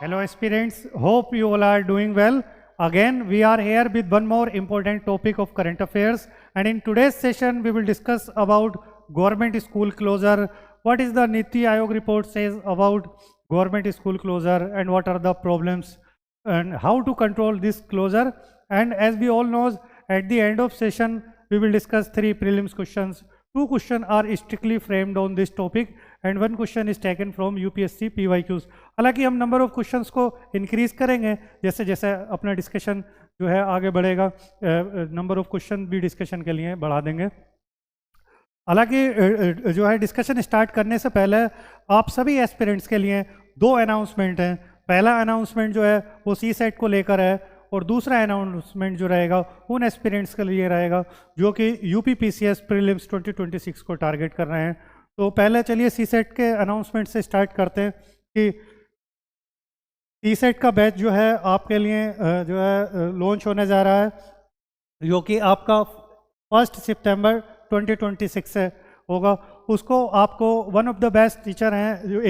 Hello aspirants, hope you all are doing well. Again, we are here with one more important topic of current affairs, and in today's session we will discuss about government school closure, what is the Niti Aayog report says about government school closure and what are the problems and how to control this closure. And as we all know, at the end of session we will discuss 3 prelims questions. 2 questions are strictly framed on this topic and 1 question is taken from UPSC PYQs. हालांकि हम number of questions को increase करेंगे जैसे जैसे अपना discussion जो है आगे बढ़ेगा, नंबर ऑफ क्वेश्चन भी डिस्कशन के लिए बढ़ा देंगे। हालांकि जो है डिस्कशन स्टार्ट करने से पहले आप सभी एस्पिरेंट्स के लिए 2 अनाउंसमेंट हैं। पहला अनाउंसमेंट जो है वो CSET को लेकर है और दूसरा अनाउंसमेंट जो रहेगा उन एस्पिरेंट्स के लिए रहेगा जो कि UPPCS प्रीलिम्स 2026 को टारगेट कर रहे हैं। तो पहले चलिए CSET के अनाउंसमेंट से स्टार्ट करते हैं कि CSET का बैच जो है आपके लिए जो है लॉन्च होने जा रहा है, जो कि आपका 1 सितंबर 2026 से होगा। उसको आपको one of the best teacher हैं जो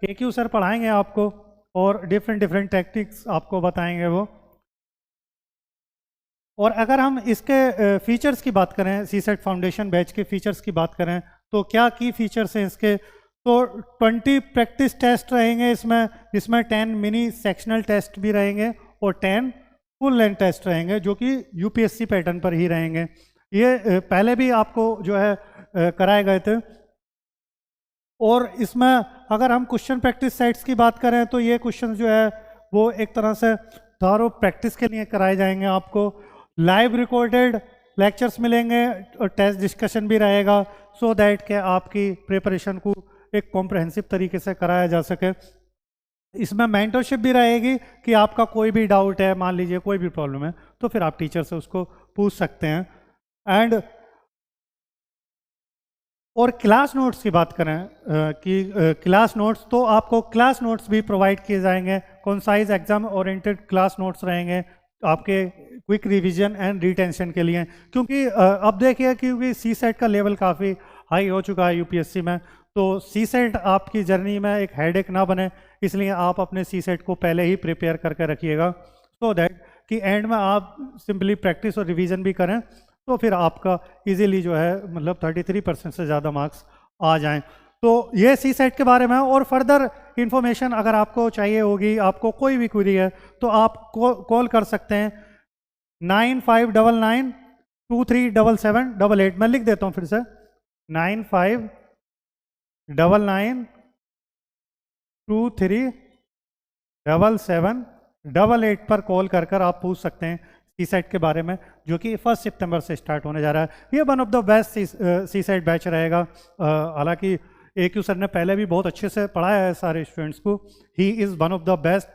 AQ सर पढ़ाएंगे आपको और डिफरेंट टेक्निक्स आपको बताएंगे वो। और अगर हम इसके फीचर्स की बात करें, CSET फाउंडेशन बैच के फीचर्स की बात करें तो क्या की फीचर्स हैं इसके, तो 20 प्रैक्टिस टेस्ट रहेंगे इसमें, जिसमें 10 मिनी सेक्शनल टेस्ट भी रहेंगे और 10 फुल लेंथ टेस्ट रहेंगे जो कि UPSC पैटर्न पर ही रहेंगे। ये पहले भी आपको जो है कराए गए थे। और इसमें अगर हम क्वेश्चन प्रैक्टिस सेट्स की बात करें तो ये क्वेश्चन जो है वो एक तरह से थॉरो प्रैक्टिस के लिए कराए जाएंगे। आपको लाइव रिकॉर्डेड लेक्चर्स मिलेंगे और टेस्ट डिस्कशन भी रहेगा सो दैट कि आपकी प्रिपरेशन को एक कॉम्प्रहेंसिव तरीके से कराया जा सके। इसमें मेंटरशिप भी रहेगी कि आपका कोई भी डाउट है, मान लीजिए कोई भी प्रॉब्लम है तो फिर आप टीचर से उसको पूछ सकते हैं। एंड और क्लास नोट्स की बात करें कि क्लास नोट्स, तो आपको क्लास नोट्स भी प्रोवाइड किए जाएंगे। Concise exam oriented class notes रहेंगे आपके क्विक रिवीजन एंड रिटेंशन के लिए, क्योंकि अब देखिए क्योंकि CSET का लेवल काफ़ी हाई हो चुका है UPSC में, तो CSET आपकी जर्नी में एक हेडेक ना बने इसलिए आप अपने CSET को पहले ही प्रिपेयर करके रखिएगा सो दैट कि एंड में आप सिंपली प्रैक्टिस और रिवीजन भी करें तो फिर आपका इजीली जो है मतलब 33% से ज़्यादा मार्क्स आ जाएं। तो ये CSET के बारे में। और फर्दर इंफॉर्मेशन अगर आपको चाहिए होगी, आपको कोई भी क्वेरी है तो आप कॉल कर सकते हैं 9599237788। मैं लिख देता हूँ फिर से 9599237788 पर कॉल कर आप पूछ सकते हैं CSET के बारे में, जो कि 1 सितंबर से स्टार्ट होने जा रहा है। ये one of the best CSET batch रहेगा। हालांकि AQ सर ने पहले भी बहुत अच्छे से पढ़ाया है सारे स्टूडेंट्स को। He is one of the best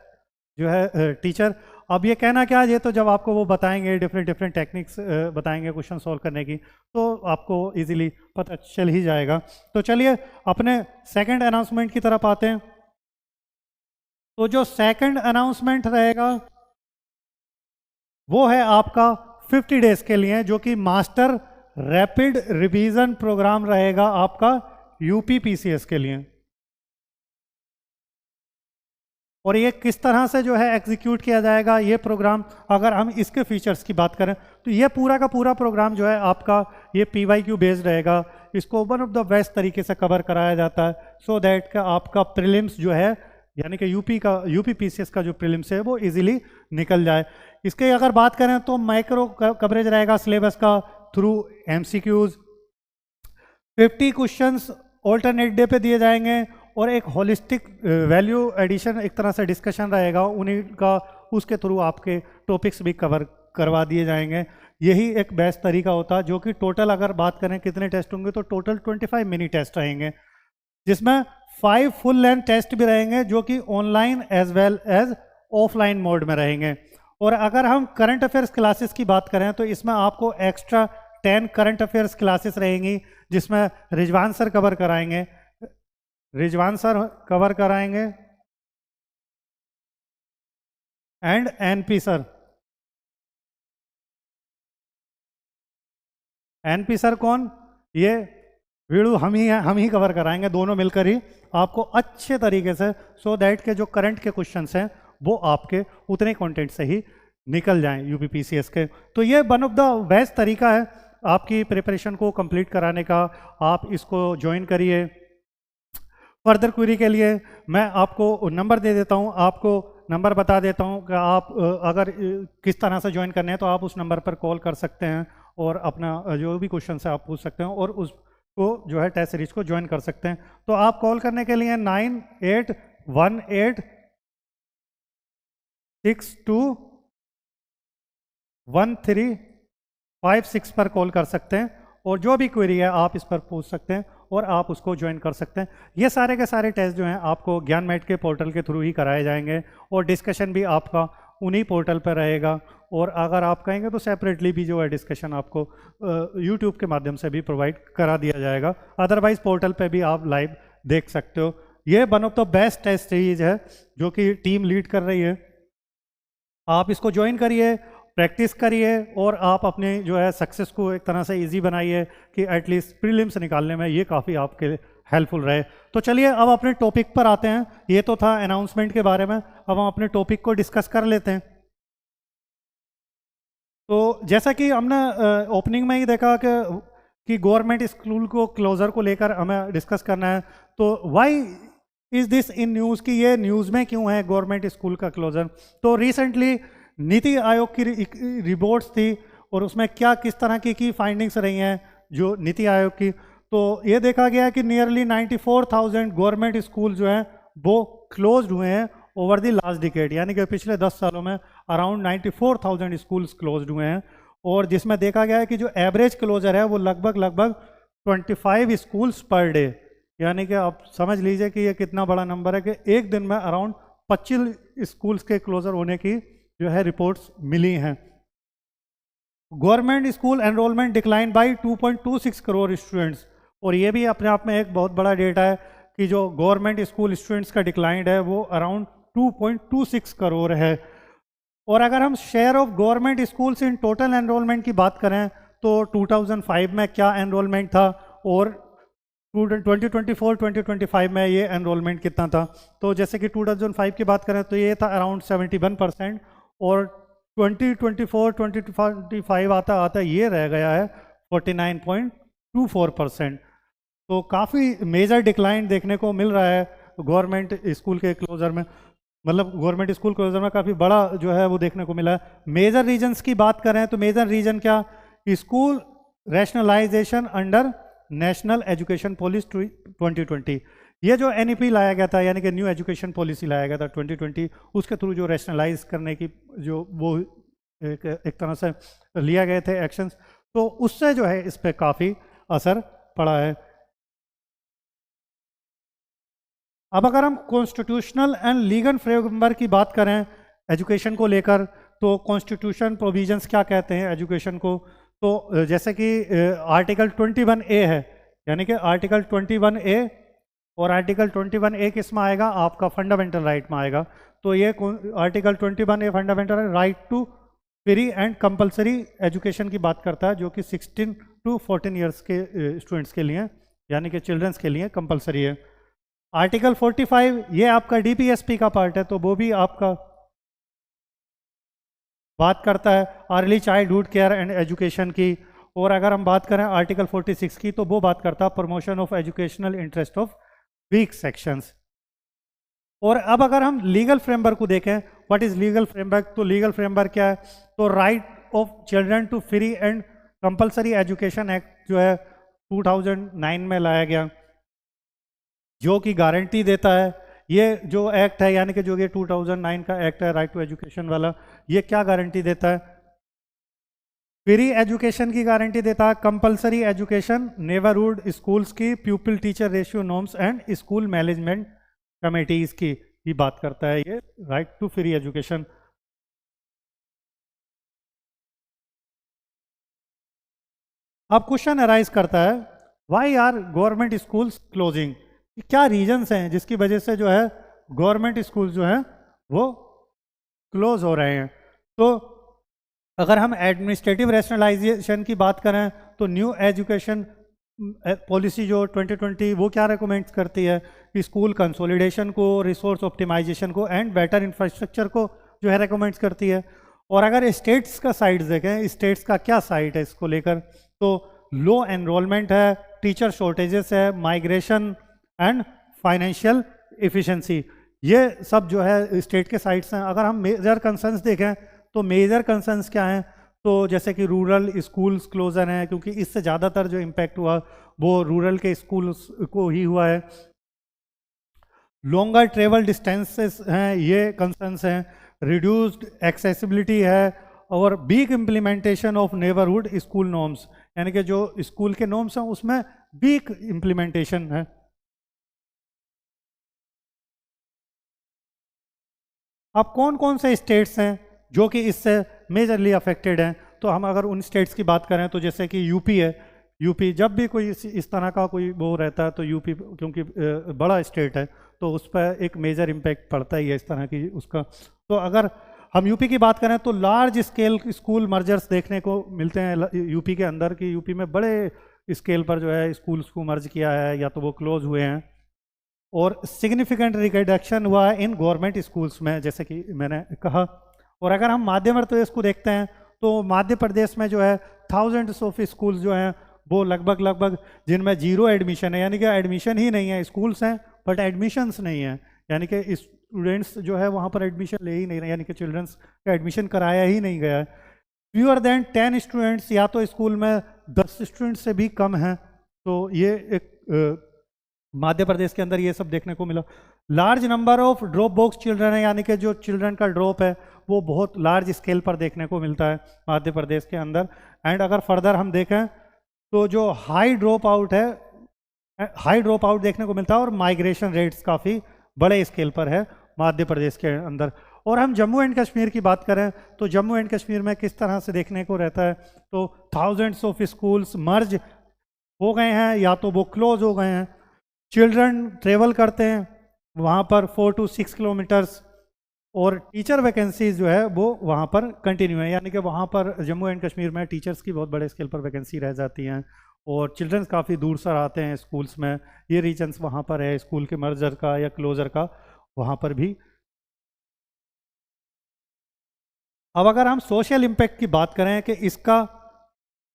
जो है टीचर। अब ये कहना क्या, ये तो जब आपको वो बताएंगे डिफरेंट टेक्निक्स बताएंगे क्वेश्चन सॉल्व करने की तो आपको इजीली पता चल ही जाएगा। तो चलिए अपने सेकंड अनाउंसमेंट की तरफ आते हैं। तो जो सेकंड अनाउंसमेंट रहेगा वो है आपका 50 डेज के लिए, जो कि मास्टर रैपिड रिवीजन प्रोग्राम रहेगा आपका UPPCS के लिए। और ये किस तरह से जो है एग्जीक्यूट किया जाएगा ये प्रोग्राम, अगर हम इसके फीचर्स की बात करें तो ये पूरा का पूरा प्रोग्राम जो है आपका ये PYQ बेस्ड रहेगा। इसको वन ऑफ द बेस्ट तरीके से कवर कराया जाता है सो दैट का आपका प्रीलिम्स जो है यानी कि UPPCS का जो प्रीलिम्स है वो इजीली निकल जाए। इसके अगर बात करें तो माइक्रो कवरेज रहेगा सिलेबस का through MCQs। 50 questions alternate day पे दिए जाएंगे और एक होलिस्टिक वैल्यू एडिशन एक तरह से डिस्कशन रहेगा उन्हीं का, उसके थ्रू आपके टॉपिक्स भी कवर करवा दिए जाएंगे। यही एक बेस्ट तरीका होता है, जो कि टोटल अगर बात करें कितने टेस्ट होंगे तो टोटल 25 मिनी टेस्ट रहेंगे, जिसमें 5 फुल लेंथ टेस्ट भी रहेंगे जो कि online as well as offline mode में रहेंगे। और अगर हम करंट अफेयर्स क्लासेस की बात करें तो इसमें आपको एक्स्ट्रा 10 करंट अफेयर्स क्लासेस रहेंगी, जिसमें रिजवान सर कवर कराएंगे एंड NP सर कौन, ये वीडियो हम ही कवर कराएंगे, दोनों मिलकर ही आपको अच्छे तरीके से, सो दैट के जो करंट के क्वेश्चंस हैं वो आपके उतने कंटेंट से ही निकल जाएं यूपीपीसीएस के। तो ये वन ऑफ द बेस्ट तरीका है आपकी प्रिपरेशन को कंप्लीट कराने का। आप इसको ज्वाइन करिए। फर्दर क्वेरी के लिए मैं आपको नंबर दे देता हूँ, आपको नंबर बता देता हूँ कि आप अगर किस तरह से ज्वाइन करने हैं तो आप उस नंबर पर कॉल कर सकते हैं और अपना जो भी क्वेश्चन है आप पूछ सकते हैं और उसको जो है टेस्ट सीरीज को ज्वाइन कर सकते हैं। तो आप कॉल करने के लिए 9818621356 पर कॉल कर सकते हैं और जो भी क्वेरी है आप इस पर पूछ सकते हैं और आप उसको ज्वाइन कर सकते हैं। ये सारे के सारे टेस्ट जो हैं आपको ज्ञान मैट के पोर्टल के थ्रू ही कराए जाएंगे और डिस्कशन भी आपका उन्हीं पोर्टल पर रहेगा। और अगर आप कहेंगे तो सेपरेटली भी जो है डिस्कशन आपको यूट्यूब के माध्यम से भी प्रोवाइड करा दिया जाएगा। अदरवाइज पोर्टल पे भी आप लाइव देख सकते हो। ये one of the best test series है जो कि टीम लीड कर रही है। आप इसको ज्वाइन करिए, प्रैक्टिस करिए और आप अपने जो है सक्सेस को एक तरह से इजी बनाइए कि एटलीस्ट प्रीलिम्स निकालने में ये काफ़ी आपके हेल्पफुल रहे। तो चलिए अब अपने टॉपिक पर आते हैं। ये तो था अनाउंसमेंट के बारे में, अब हम अपने टॉपिक को डिस्कस कर लेते हैं। तो जैसा कि हमने ओपनिंग में ही देखा कि गवर्नमेंट स्कूल को क्लोजर को लेकर हमें डिस्कस करना है। तो why is this in news, कि ये न्यूज़ में क्यों है गवर्नमेंट स्कूल का क्लोजर। तो रिसेंटली नीति आयोग की रिपोर्ट्स थी और उसमें क्या किस तरह की फाइंडिंग्स रही हैं जो नीति आयोग की। तो ये देखा गया कि नियरली 94,000 गवर्नमेंट स्कूल जो हैं वो क्लोज्ड हुए हैं ओवर द लास्ट डिकेड, यानी कि पिछले 10 सालों में अराउंड 94,000 स्कूल्स क्लोज्ड हुए हैं। और जिसमें देखा गया है कि जो एवरेज क्लोजर है वो लगभग 25 स्कूल्स पर डे, यानी कि आप समझ लीजिए कि ये कितना बड़ा नंबर है कि एक दिन में अराउंड 25 स्कूल्स के क्लोजर होने की जो है रिपोर्ट्स मिली हैं। Government school enrolment decline by 2.26 crore students, और ये भी अपने आप में एक बहुत बड़ा डेटा है कि जो गवर्नमेंट स्कूल स्टूडेंट्स का डिक्लाइन है वो अराउंड 2.26 करोड़ है। और अगर हम share of government schools in total enrolment की बात करें तो 2005 में क्या एनरोलमेंट था और 2024-2025 में ये एनरोलमेंट कितना था। तो जैसे कि 2005 की बात करें तो ये था अराउंड 71% और 2024-2025 आता आता ये रह गया है 49.24%। तो काफ़ी मेजर डिक्लाइन देखने को मिल रहा है गवर्नमेंट स्कूल के क्लोजर में, मतलब गवर्नमेंट स्कूल क्लोजर में काफ़ी बड़ा जो है वो देखने को मिला है। मेजर रीजन्स की बात करें तो मेजर रीजन क्या, school rationalisation under national education policy 2020, ये जो NEP लाया गया था यानी कि न्यू एजुकेशन पॉलिसी लाया गया था 2020, उसके थ्रू जो रैशनलाइज करने की जो वो एक तरह से लिया गए थे एक्शंस, तो उससे जो है इस पर काफ़ी असर पड़ा है। अब अगर हम कॉन्स्टिट्यूशनल एंड लीगल फ्रेमवर्क की बात करें एजुकेशन को लेकर तो कॉन्स्टिट्यूशन प्रोविजंस क्या कहते हैं एजुकेशन को। तो जैसे कि आर्टिकल 21A है, यानी कि आर्टिकल 21A और आर्टिकल 21A किस में आएगा, आपका फंडामेंटल राइट में आएगा। तो ये article 21A fundamental right to free and compulsory education की बात करता है, जो कि 16 to 14 ईयर्स के स्टूडेंट्स के लिए यानी कि चिल्ड्रंस के लिए कंपलसरी है। आर्टिकल 45 ये आपका DPSP का पार्ट है, तो वो भी आपका बात करता है early childhood care and education की। और अगर हम बात करें आर्टिकल 46 की तो वो बात करता है promotion of educational interest of weak sections. और अब अगर हम लीगल फ्रेमवर्क को देखें, व्हाट इज लीगल फ्रेमवर्क, तो लीगल फ्रेमवर्क क्या है, तो right of children to free and compulsory education act जो है 2009 में लाया गया, जो कि गारंटी देता है। ये जो एक्ट है यानी कि जो ये 2009 का एक्ट है राइट टू एजुकेशन वाला, ये क्या गारंटी देता है, फ्री एजुकेशन की गारंटी देता है, कंपलसरी एजुकेशन, नेबरहुड स्कूल्स की, pupil teacher ratio norms and school management committees की ही बात करता है ये राइट टू फ्री एजुकेशन। अब क्वेश्चन अराइज करता है why are government schools closing, क्या रीजंस हैं जिसकी वजह से जो है गवर्नमेंट स्कूल जो है वो क्लोज हो रहे हैं। तो अगर हम एडमिनिस्ट्रेटिव रैशनलाइजेशन की बात करें तो न्यू एजुकेशन पॉलिसी जो 2020 वो क्या रिकमेंड करती है कि स्कूल कंसोलिडेशन को, रिसोर्स ऑप्टिमाइजेशन को एंड बेटर इंफ्रास्ट्रक्चर को जो है रिकमेंड करती है। और अगर स्टेट्स का साइड देखें, स्टेट्स का क्या साइड है इसको लेकर, तो लो एनरोलमेंट है, टीचर शॉर्टेजेस है, माइग्रेशन एंड फाइनेंशियल एफिशिएंसी, ये सब जो है स्टेट के साइड्स हैं। अगर हम मेजर कंसर्न्स देखें तो मेजर कंसर्न्स क्या हैं, तो जैसे कि रूरल स्कूल्स क्लोजर हैं, क्योंकि इससे ज़्यादातर जो इम्पैक्ट हुआ वो रूरल के स्कूल्स को ही हुआ है। लॉन्गर ट्रेवल डिस्टेंसेस हैं, ये कंसर्न्स हैं। रिड्यूस्ड एक्सेसिबिलिटी है और weak implementation of neighbourhood school norms, यानी कि जो स्कूल के नॉर्म्स हैं उसमें वीक इम्प्लीमेंटेशन है। अब कौन कौन से स्टेट्स हैं जो कि इससे मेजरली अफेक्टेड हैं, तो हम अगर उन स्टेट्स की बात करें तो जैसे कि यूपी है। यूपी जब भी कोई इस तरह का कोई वो रहता है तो यूपी, क्योंकि बड़ा स्टेट है, तो उस पर एक मेजर इम्पैक्ट पड़ता ही है इस तरह की उसका। तो अगर हम यूपी की बात करें तो लार्ज स्केल स्कूल मर्जर्स देखने को मिलते हैं यूपी के अंदर, कि यूपी में बड़े स्केल पर जो है स्कूल्स को मर्ज किया है या तो वो क्लोज हुए हैं। और सिग्निफिकेंट रिडक्शन हुआ है इन गवर्नमेंट स्कूल्स में, जैसे कि मैंने कहा। और अगर हम मध्य प्रदेश को देखते हैं तो मध्य प्रदेश में जो है थाउजेंड्स ऑफ स्कूल्स जो हैं वो लगभग जिनमें जीरो एडमिशन है, यानी कि एडमिशन ही नहीं है। स्कूल्स हैं बट एडमिशन्स नहीं है, यानी कि स्टूडेंट्स जो है वहाँ पर एडमिशन ले ही नहीं रहे, यानी कि चिल्ड्रंस का एडमिशन कराया ही नहीं गया है। फ्यूअर देन 10 स्टूडेंट्स, या तो स्कूल में 10 स्टूडेंट्स से भी कम हैं। तो ये एक मध्य प्रदेश के अंदर ये सब देखने को मिला। Large number of drop box children है, यानी कि जो चिल्ड्रन का ड्रॉप है वो बहुत लार्ज स्केल पर देखने को मिलता है मध्य प्रदेश के अंदर। एंड अगर फर्दर हम देखें तो जो हाई ड्रॉप आउट देखने को मिलता है, और माइग्रेशन रेट्स काफ़ी बड़े स्केल पर है मध्य प्रदेश के अंदर। और हम जम्मू एंड कश्मीर की बात करें तो जम्मू एंड कश्मीर में किस तरह से देखने को रहता है, तो थाउजेंड्स ऑफ स्कूल्स मर्ज हो गए हैं या तो वो क्लोज हो गए हैं। चिल्ड्रन ट्रेवल करते हैं वहाँ पर 4 to 6 किलोमीटर्स, और टीचर वैकेंसीज जो है वो वहाँ पर कंटिन्यू है, यानी कि वहाँ पर जम्मू एंड कश्मीर में टीचर्स की बहुत बड़े स्केल पर वैकेंसी रह जाती हैं, और चिल्ड्रंस काफ़ी दूर से आते हैं स्कूल्स में। ये रीजन्स वहाँ पर है स्कूल के मर्जर का या क्लोजर का, वहाँ पर भी। अब अगर हम सोशल इम्पैक्ट की बात करें कि इसका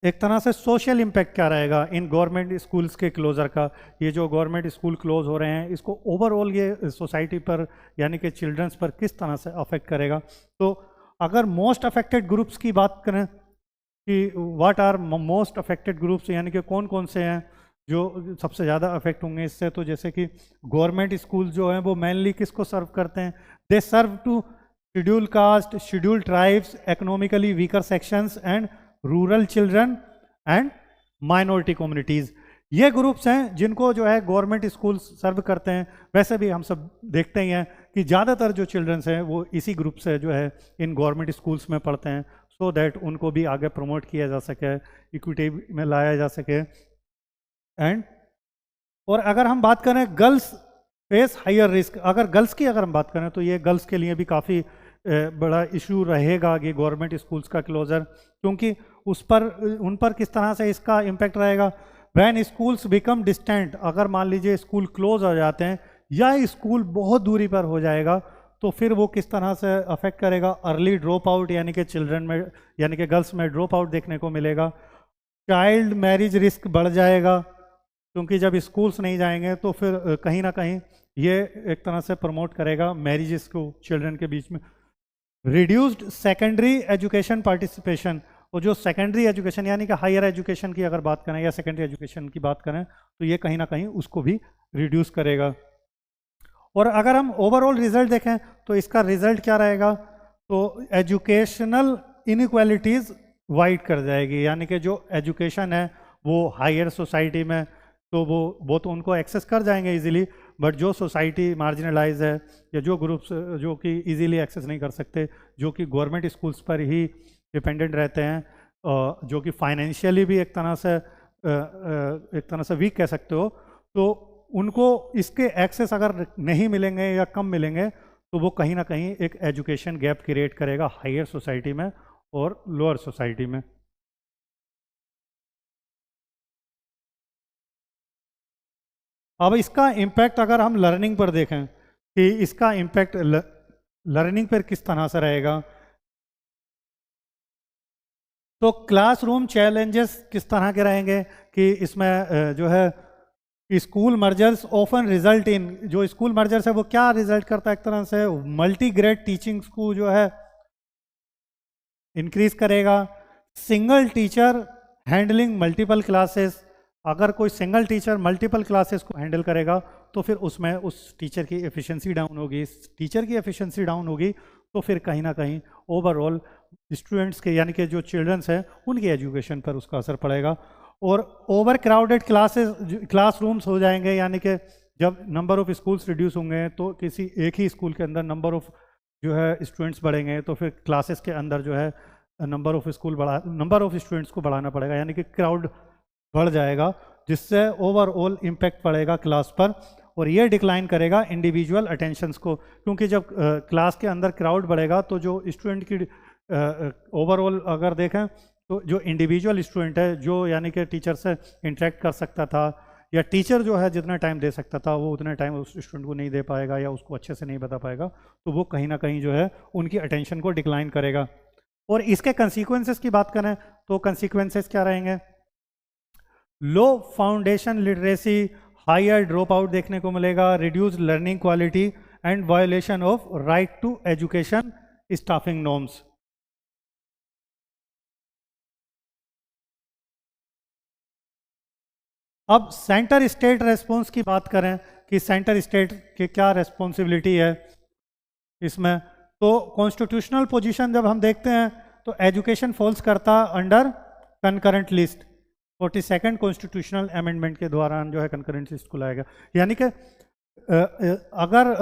एक तरह से सोशल इम्पैक्ट क्या रहेगा इन गवर्नमेंट स्कूल्स के क्लोजर का, ये जो गवर्नमेंट स्कूल क्लोज हो रहे हैं इसको ओवरऑल ये सोसाइटी पर यानी कि चिल्ड्रंस पर किस तरह से अफेक्ट करेगा। तो अगर मोस्ट अफेक्टेड ग्रुप्स की बात करें कि what are most affected groups, यानी कि कौन कौन से हैं जो सबसे ज़्यादा अफेक्ट होंगे इससे, तो जैसे कि गवर्नमेंट स्कूल जो हैं वो मेनली किसको सर्व करते हैं, they serve to schedule caste, schedule tribes, economically weaker sections and rural children and minority communities. ये ग्रुप्स हैं जिनको जो है गवर्नमेंट स्कूल सर्व करते हैं। वैसे भी हम सब देखते ही हैं कि ज़्यादातर जो चिल्ड्रंस हैं वो इसी ग्रुप से जो है इन गवर्नमेंट स्कूल्स में पढ़ते हैं, सो दैट उनको भी आगे प्रमोट किया जा सके, इक्विटी में लाया जा सके। एंड और अगर हम बात करें गर्ल्स फेस हायर रिस्क, अगर गर्ल्स की अगर हम बात करें तो ये गर्ल्स के लिए भी काफ़ी बड़ा इशू रहेगा ये गवर्नमेंट स्कूल्स का क्लोजर, क्योंकि उन पर किस तरह से इसका इम्पैक्ट रहेगा। व्हेन स्कूल्स बिकम डिस्टेंट, अगर मान लीजिए स्कूल क्लोज हो जाते हैं या स्कूल बहुत दूरी पर हो जाएगा तो फिर वो किस तरह से अफेक्ट करेगा। अर्ली ड्रॉप आउट, यानी कि चिल्ड्रन में यानी कि गर्ल्स में ड्रॉप आउट देखने को मिलेगा। चाइल्ड मैरिज रिस्क बढ़ जाएगा, क्योंकि जब स्कूल्स नहीं जाएंगे तो फिर कहीं ना कहीं ये एक तरह से प्रमोट करेगा मैरिजेस को चिल्ड्रन के बीच में। रिड्यूस्ड सेकेंडरी एजुकेशन पार्टिसिपेशन, और जो सेकेंडरी एजुकेशन यानी कि हायर एजुकेशन की अगर बात करें या सेकेंडरी एजुकेशन की बात करें तो ये कहीं ना कहीं उसको भी रिड्यूस करेगा। और अगर हम ओवरऑल रिजल्ट देखें तो इसका रिजल्ट क्या रहेगा, तो एजुकेशनल इनइक्वालिटीज़ वाइड कर जाएगी, यानी कि जो एजुकेशन है वो हायर सोसाइटी में तो वो तो उनको एक्सेस कर जाएंगे इजीली, बट जो सोसाइटी मार्जिनलाइज है या जो ग्रुप्स जो कि इजीली एक्सेस नहीं कर सकते, जो कि गवर्नमेंट स्कूल्स पर ही डिपेंडेंट रहते हैं, जो कि फाइनेंशियली भी एक तरह से वीक कह सकते हो, तो उनको इसके एक्सेस अगर नहीं मिलेंगे या कम मिलेंगे तो वो कहीं ना कहीं एक एजुकेशन गैप क्रिएट करेगा हायर सोसाइटी में और लोअर सोसाइटी में। अब इसका इम्पैक्ट अगर हम लर्निंग पर देखें कि इसका इम्पैक्ट लर्निंग पर किस तरह से रहेगा, तो क्लासरूम चैलेंजेस किस तरह के रहेंगे कि इसमें जो है school mergers often result in, जो स्कूल मर्जर्स है वो क्या रिजल्ट करता है, एक तरह से मल्टी ग्रेड टीचिंग्स को जो है इंक्रीज करेगा। Single teacher handling multiple classes, अगर कोई सिंगल टीचर मल्टीपल क्लासेस को हैंडल करेगा तो फिर उसमें उस टीचर की एफिशिएंसी डाउन होगी, टीचर की एफिशिएंसी डाउन होगी तो फिर कहीं ना कहीं ओवरऑल स्टूडेंट्स के यानी कि जो चिल्ड्रंस हैं उनकी एजुकेशन पर उसका असर पड़ेगा। और ओवर क्राउडेड क्लासरूम्स हो जाएंगे, यानी कि जब नंबर ऑफ स्कूल्स रिड्यूस होंगे तो किसी एक ही स्कूल के अंदर नंबर ऑफ जो है स्टूडेंट्स बढ़ेंगे तो फिर क्लासेस के अंदर जो है नंबर ऑफ स्टूडेंट्स को बढ़ाना पड़ेगा, यानी कि क्राउड बढ़ जाएगा जिससे ओवरऑल इम्पैक्ट पड़ेगा क्लास पर और ये डिक्लाइन करेगा इंडिविजुअल अटेंशंस को, क्योंकि जब क्लास के अंदर क्राउड बढ़ेगा तो जो स्टूडेंट की ओवरऑल अगर देखें तो जो इंडिविजुअल स्टूडेंट है जो यानी कि टीचर से इंटरेक्ट कर सकता था या टीचर जो है जितना टाइम दे सकता था वो उतना टाइम उस स्टूडेंट को नहीं दे पाएगा या उसको अच्छे से नहीं बता पाएगा, तो वो कहीं ना कहीं जो है उनकी अटेंशन को डिक्लाइन करेगा। और इसके कंसिक्वेंसेस की बात करें तो कंसिक्वेंसेस क्या रहेंगे, low foundation literacy, higher drop out देखने को मिलेगा, reduce learning quality and violation of right to education staffing norms. अब सेंटर स्टेट रेस्पॉन्स की बात करें कि सेंटर स्टेट की क्या रेस्पॉन्सिबिलिटी है इसमें, तो कॉन्स्टिट्यूशनल पोजीशन जब हम देखते हैं तो एजुकेशन फॉल्स करता under concurrent list, 42nd constitutional amendment के दौरान जो है कंकरेंट लिस्ट को लाएगा। यानी कि अगर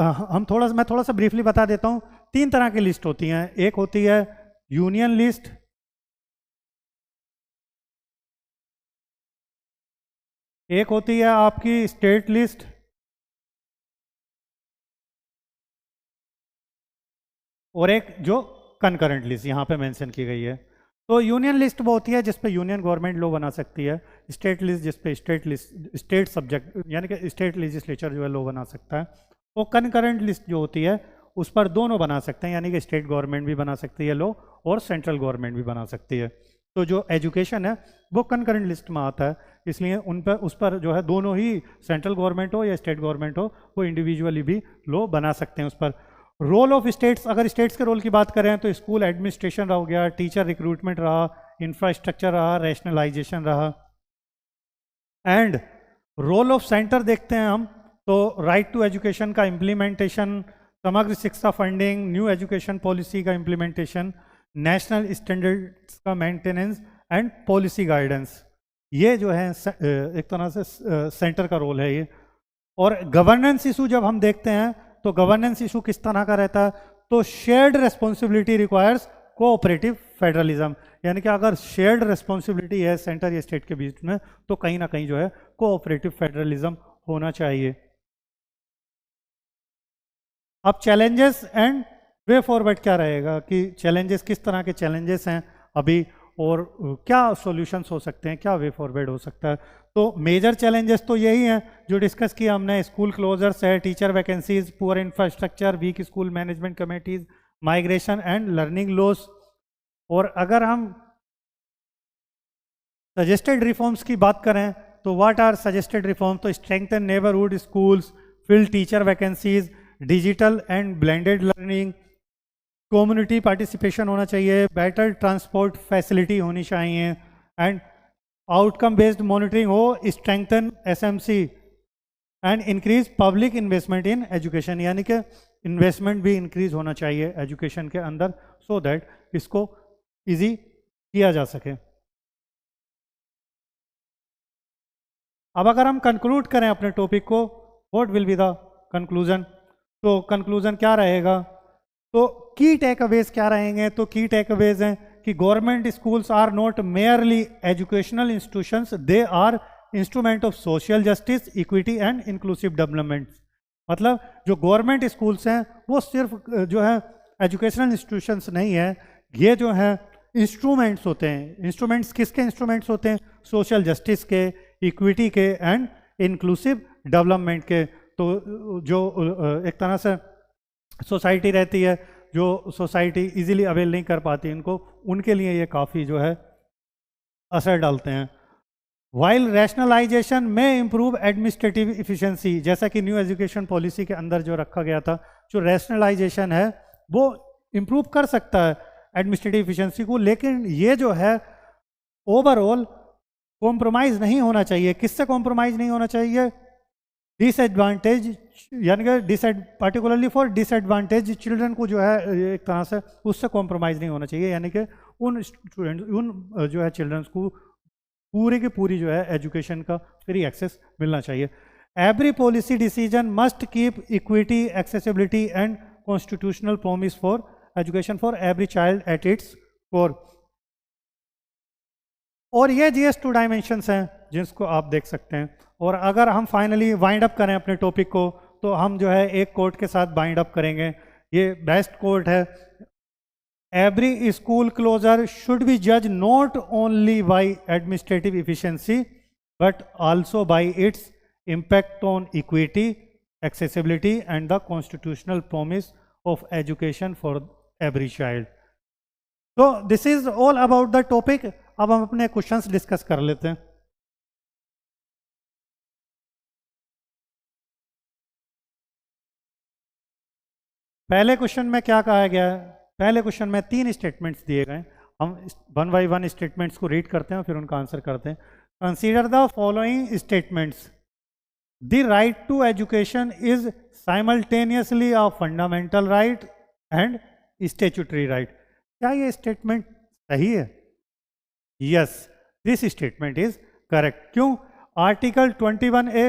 मैं थोड़ा सा ब्रीफली बता देता हूँ, 3 तरह की लिस्ट होती हैं, एक होती है यूनियन लिस्ट, एक होती है आपकी स्टेट लिस्ट, और एक जो कंकरेंट लिस्ट यहाँ पे मेंशन की गई है। तो यूनियन लिस्ट वो होती है जिस पे यूनियन गवर्नमेंट लॉ बना सकती है, स्टेट लिस्ट जिस पे स्टेट सब्जेक्ट यानी कि स्टेट लेजिस्लेचर जो है लॉ बना सकता है, और कंकरेंट लिस्ट जो होती है उस पर दोनों बना सकते हैं, यानी कि स्टेट गवर्नमेंट भी बना सकती है लॉ और सेंट्रल गवर्नमेंट भी बना सकती है। तो जो एजुकेशन है वो कंकरेंट लिस्ट में आता है, इसलिए उस पर जो है दोनों ही सेंट्रल गवर्नमेंट हो या स्टेट गवर्नमेंट हो वो इंडिविजुअली भी लॉ बना सकते हैं उस पर। रोल ऑफ स्टेट्स, अगर स्टेट्स के रोल की बात करें तो स्कूल एडमिनिस्ट्रेशन हो गया, टीचर रिक्रूटमेंट रहा, इंफ्रास्ट्रक्चर रहा, रैशनलाइजेशन रहा। एंड रोल ऑफ सेंटर देखते हैं हम तो राइट टू एजुकेशन का इम्प्लीमेंटेशन, समग्र शिक्षा फंडिंग, न्यू एजुकेशन पॉलिसी का इम्प्लीमेंटेशन, नेशनल स्टैंडर्ड्स का मेंटेनेंस एंड पॉलिसी गाइडेंस, ये जो है एक तरह से सेंटर का रोल है ये। और गवर्नेंस इशू जब हम देखते हैं तो गवर्नेंस इशू किस तरह का रहता है, तो shared responsibility requires cooperative federalism, यानी कि अगर शेयर्ड रेस्पॉन्सिबिलिटी है सेंटर या स्टेट के बीच में तो कहीं ना कहीं जो है कोऑपरेटिव फेडरलिज्म होना चाहिए। अब चैलेंजेस एंड वे फॉरवर्ड क्या रहेगा कि चैलेंजेस किस तरह के चैलेंजेस हैं अभी और क्या सॉल्यूशंस हो सकते हैं, क्या वे फॉरवर्ड हो सकता है। तो मेजर चैलेंजेस तो यही हैं जो डिस्कस किया हमने, स्कूल क्लोजर्स है, teacher vacancies, poor infrastructure, weak school management committees, migration and learning loss. और अगर हम सजेस्टेड रिफॉर्म्स की बात करें तो व्हाट आर सजेस्टेड रिफॉर्म्स, तो strengthen neighbourhood schools, fill teacher vacancies, digital and blended learning, community participation होना चाहिए, बेटर ट्रांसपोर्ट फैसिलिटी होनी चाहिए, एंड आउटकम बेस्ड मॉनिटरिंग हो, strengthen SMC and increase public investment in education, यानी कि investment भी increase होना चाहिए एजुकेशन के अंदर सो दैट इसको इजी किया जा सके। अब अगर हम कंक्लूड करें अपने टॉपिक को, what will be the conclusion, तो कंक्लूजन क्या रहेगा, तो की टेकअवेज क्या रहेंगे, तो की टेकअवेज हैं कि government schools are not merely educational institutions, they are instrument of social justice, equity and inclusive development. मतलब जो गवर्नमेंट स्कूल्स हैं वो सिर्फ जो है एजुकेशनल इंस्टीट्यूशंस नहीं है, ये जो है इंस्ट्रूमेंट्स होते हैं। इंस्ट्रूमेंट्स किसके इंस्ट्रूमेंट्स होते हैं, सोशल जस्टिस के, इक्विटी के एंड इंक्लूसिव डेवलपमेंट के, तो जो एक तरह से सोसाइटी रहती है, जो सोसाइटी इजीली अवेल नहीं कर पाती इनको, उनके लिए ये काफ़ी जो है असर डालते हैं। वाइल रैशनलाइजेशन में इम्प्रूव एडमिनिस्ट्रेटिव इफिशिएंसी, जैसा कि न्यू एजुकेशन पॉलिसी के अंदर जो रखा गया था, जो रैशनलाइजेशन है वो इम्प्रूव कर सकता है एडमिनिस्ट्रेटिव इफिशिएंसी को, लेकिन ये जो है ओवरऑल कॉम्प्रोमाइज़ नहीं होना चाहिए। किससे कॉम्प्रोमाइज़ नहीं होना चाहिए? डिसएडवांटेज, यानी कि पार्टिकुलरली फॉर डिसएडवांटेज चिल्ड्रन को जो है एक तरह से उससे कॉम्प्रोमाइज़ नहीं होना चाहिए, यानी कि उन स्टूडेंट, उन जो है चिल्ड्रंस को पूरी की पूरी जो है एजुकेशन का फ्री एक्सेस मिलना चाहिए। Every policy decision must keep equity, accessibility and constitutional promise for education for every child at its core. और ये GS2 डायमेंशंस हैं जिसको आप देख सकते हैं। और अगर हम फाइनली वाइंड अप करें अपने टॉपिक को, तो हम जो है एक कोट के साथ वाइंड अप करेंगे। ये बेस्ट कोट है, every school closure should be जज not only by administrative efficiency but also by its impact on equity, accessibility and the constitutional promise of education for every child. तो this is all about the topic. अब हम अपने questions discuss कर लेते हैं। पहले question में क्या कहा गया है? पहले क्वेश्चन में 3 स्टेटमेंट्स दिए गए। हम 1 बाई 1 स्टेटमेंट्स को रीड करते हैं और फिर उनका आंसर करते हैं। Consider the following statements. The right to education is simultaneously a fundamental right and statutory right. क्या ये स्टेटमेंट सही है? Yes, this statement is correct. क्यों? आर्टिकल 21A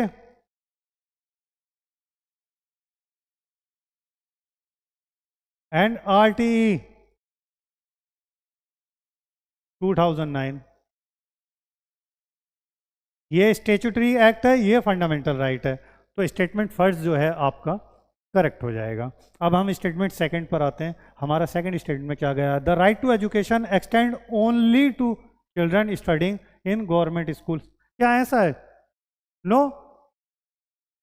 एंड RTE 2009, ये स्टैट्यूटरी एक्ट है, ये फंडामेंटल राइट है। तो स्टेटमेंट फर्स्ट जो है आपका करेक्ट हो जाएगा। अब हम स्टेटमेंट सेकंड पर आते हैं। हमारा सेकंड स्टेटमेंट में क्या गया? The right to education extend only to children studying in government school. क्या ऐसा है? नो,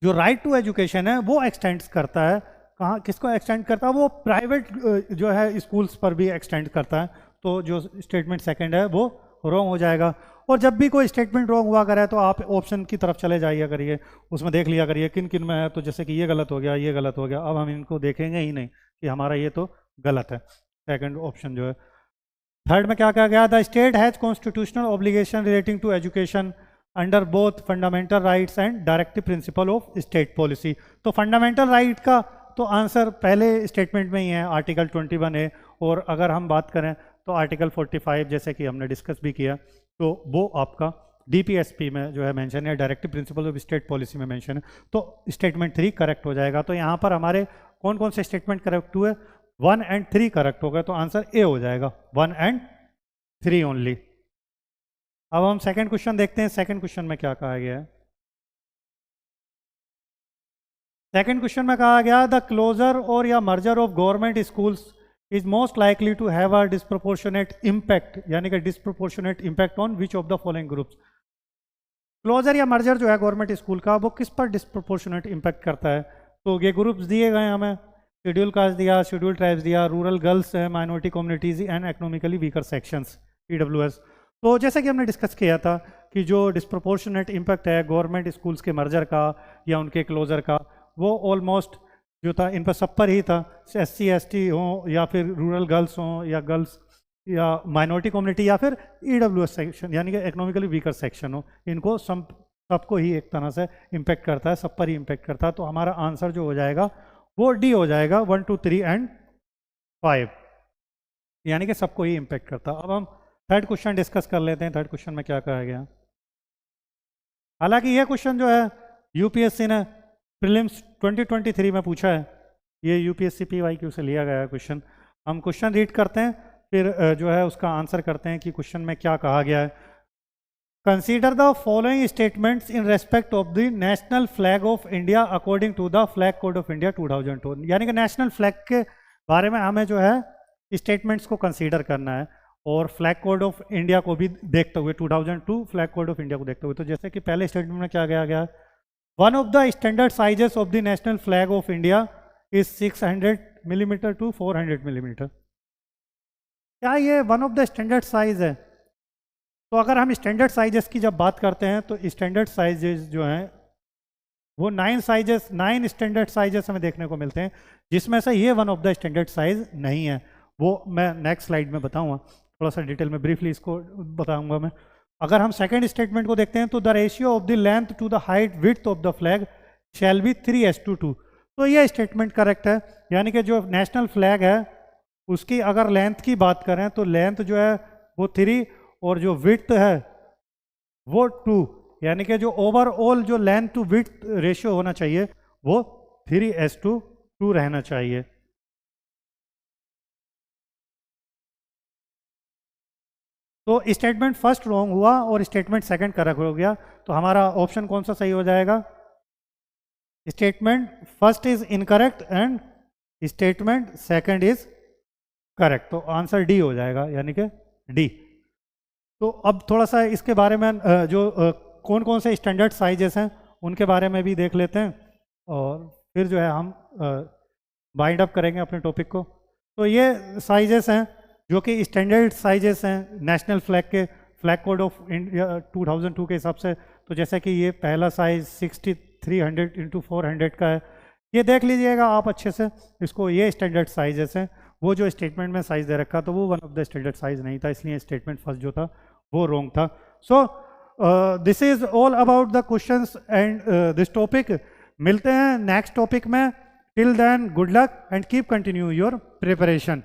जो राइट टू एजुकेशन है वो एक्सटेंड करता है, कहाँ, किसको एक्सटेंड करता है? वो प्राइवेट जो है स्कूल्स पर भी एक्सटेंड करता है। तो जो स्टेटमेंट सेकंड है वो रॉन्ग हो जाएगा। और जब भी कोई स्टेटमेंट रॉन्ग हुआ करे तो आप ऑप्शन की तरफ चले जाइए करिए, उसमें देख लिया करिए किन किन में है। तो जैसे कि ये गलत हो गया, ये गलत हो गया, अब हम इनको देखेंगे ही नहीं कि हमारा ये तो गलत है, सेकंड ऑप्शन जो है। थर्ड में क्या कहा गया? The state has constitutional obligation relating to education under both fundamental rights and directive principle of state policy. तो फंडामेंटल राइट का तो आंसर पहले स्टेटमेंट में ही है, आर्टिकल 21A। और अगर हम बात करें तो आर्टिकल 45, जैसे कि हमने डिस्कस भी किया, तो वो आपका DPSP में जो है मेंशन है, directive principle of state policy में मेंशन है। तो स्टेटमेंट 3 करेक्ट हो जाएगा। तो यहाँ पर हमारे कौन कौन से स्टेटमेंट करेक्ट हुए? 1 और 3 करेक्ट हो गए, तो आंसर A हो जाएगा, 1 और 3 ओनली। अब हम सेकंड क्वेश्चन देखते हैं। सेकंड क्वेश्चन में क्या कहा गया है? सेकंड क्वेश्चन में कहा गया द क्लोजर और या merger of government schools is most likely to have a disproportionate impact, यानी कि disproportionate impact on which of the following groups. Closure या मर्जर जो है गवर्नमेंट स्कूल का, वो किस पर डिस्प्रोपोर्शनेट इम्पैक्ट करता है? तो ये ग्रुप्स दिए गए हमें, शेड्यूल कास्ट दिया, शेड्यूल ट्राइब्स दिया, रूरल गर्ल्स है, minority communities and economically weaker sections, EWS। तो जैसा कि हमने डिस्कस किया था कि जो डिस्प्रोपोर्शनेट इम्पैक्ट है गवर्नमेंट स्कूल्स के मर्जर का या उनके क्लोजर का, वो ऑलमोस्ट जो था इन पर सब पर ही था। SC ST हों या फिर रूरल गर्ल्स हों या गर्ल्स या माइनॉरिटी कम्युनिटी या फिर EWS सेक्शन यानी कि इकोनॉमिकली वीकर सेक्शन हो, इनको सबको ही एक तरह से इम्पेक्ट करता है, सब पर ही इम्पेक्ट करता है। तो हमारा आंसर जो हो जाएगा वो D हो जाएगा, 1 2 3 और 5, यानी कि सबको ही इम्पेक्ट करता है। अब हम थर्ड क्वेश्चन डिस्कस कर लेते हैं। थर्ड क्वेश्चन में क्या कहा गया? हालांकि यह क्वेश्चन जो है UPSC ने प्रीलिम्स 2023 में पूछा है, ये UPSC PYQ से लिया गया है क्वेश्चन। हम क्वेश्चन रीड करते हैं, फिर जो है उसका आंसर करते हैं कि क्वेश्चन में क्या कहा गया है। Consider the following statements in respect of the national flag of India according to the flag code of India 2002, यानी कि नेशनल फ्लैग के बारे में हमें जो है स्टेटमेंट्स को कंसीडर करना है और फ्लैग कोड ऑफ इंडिया को भी देखते हुए, 2002 फ्लैग कोड ऑफ इंडिया को देखते हुए। तो जैसे कि पहले स्टेटमेंट में क्या गया one of the standard sizes of the national flag of India is 600 millimetre to 400 millimetre. क्या ये one of the standard size है? तो अगर हम स्टैंडर्ड साइजेस की जब बात करते हैं तो स्टैंडर्ड साइजेस जो हैं वो 9 स्टैंडर्ड साइजेस हमें देखने को मिलते हैं, जिसमें से ये one of the standard size नहीं है। वो मैं नेक्स्ट स्लाइड में बताऊंगा, थोड़ा सा डिटेल में ब्रीफली इसको बताऊंगा मैं। अगर हम सेकंड स्टेटमेंट को देखते हैं तो the ratio of the length to the height width of the flag shall be 3:2। तो ये स्टेटमेंट करेक्ट है, यानी कि जो नेशनल फ्लैग है उसकी अगर लेंथ की बात करें तो लेंथ जो है वो 3 और जो विड्थ है वो 2, यानी कि जो ओवरऑल जो लेंथ टू विड्थ रेशियो होना चाहिए वो 3:2 रहना चाहिए। तो स्टेटमेंट फर्स्ट रॉन्ग हुआ और स्टेटमेंट सेकंड करेक्ट हो गया, तो हमारा ऑप्शन कौन सा सही हो जाएगा? Statement first is incorrect and statement second is correct, तो आंसर डी हो जाएगा, यानी कि डी। तो अब थोड़ा सा इसके बारे में जो कौन कौन से स्टैंडर्ड साइजेस हैं उनके बारे में भी देख लेते हैं और फिर जो है हम बाइंड अप करेंगे अपने टॉपिक को। तो ये साइजेस हैं जो कि स्टैंडर्ड साइजेस हैं नेशनल फ्लैग के, फ्लैग कोड ऑफ इंडिया 2002 के हिसाब से। तो जैसे कि ये पहला साइज 6300x400 का है, ये देख लीजिएगा आप अच्छे से इसको, ये स्टैंडर्ड साइजेस हैं। वो जो स्टेटमेंट में साइज दे रखा तो वो one of the standard size नहीं था, इसलिए स्टेटमेंट फर्स्ट जो था वो रॉन्ग था। So this is all about the questions and this topic. मिलते हैं नेक्स्ट टॉपिक में। Till then good luck and keep continue your preparation.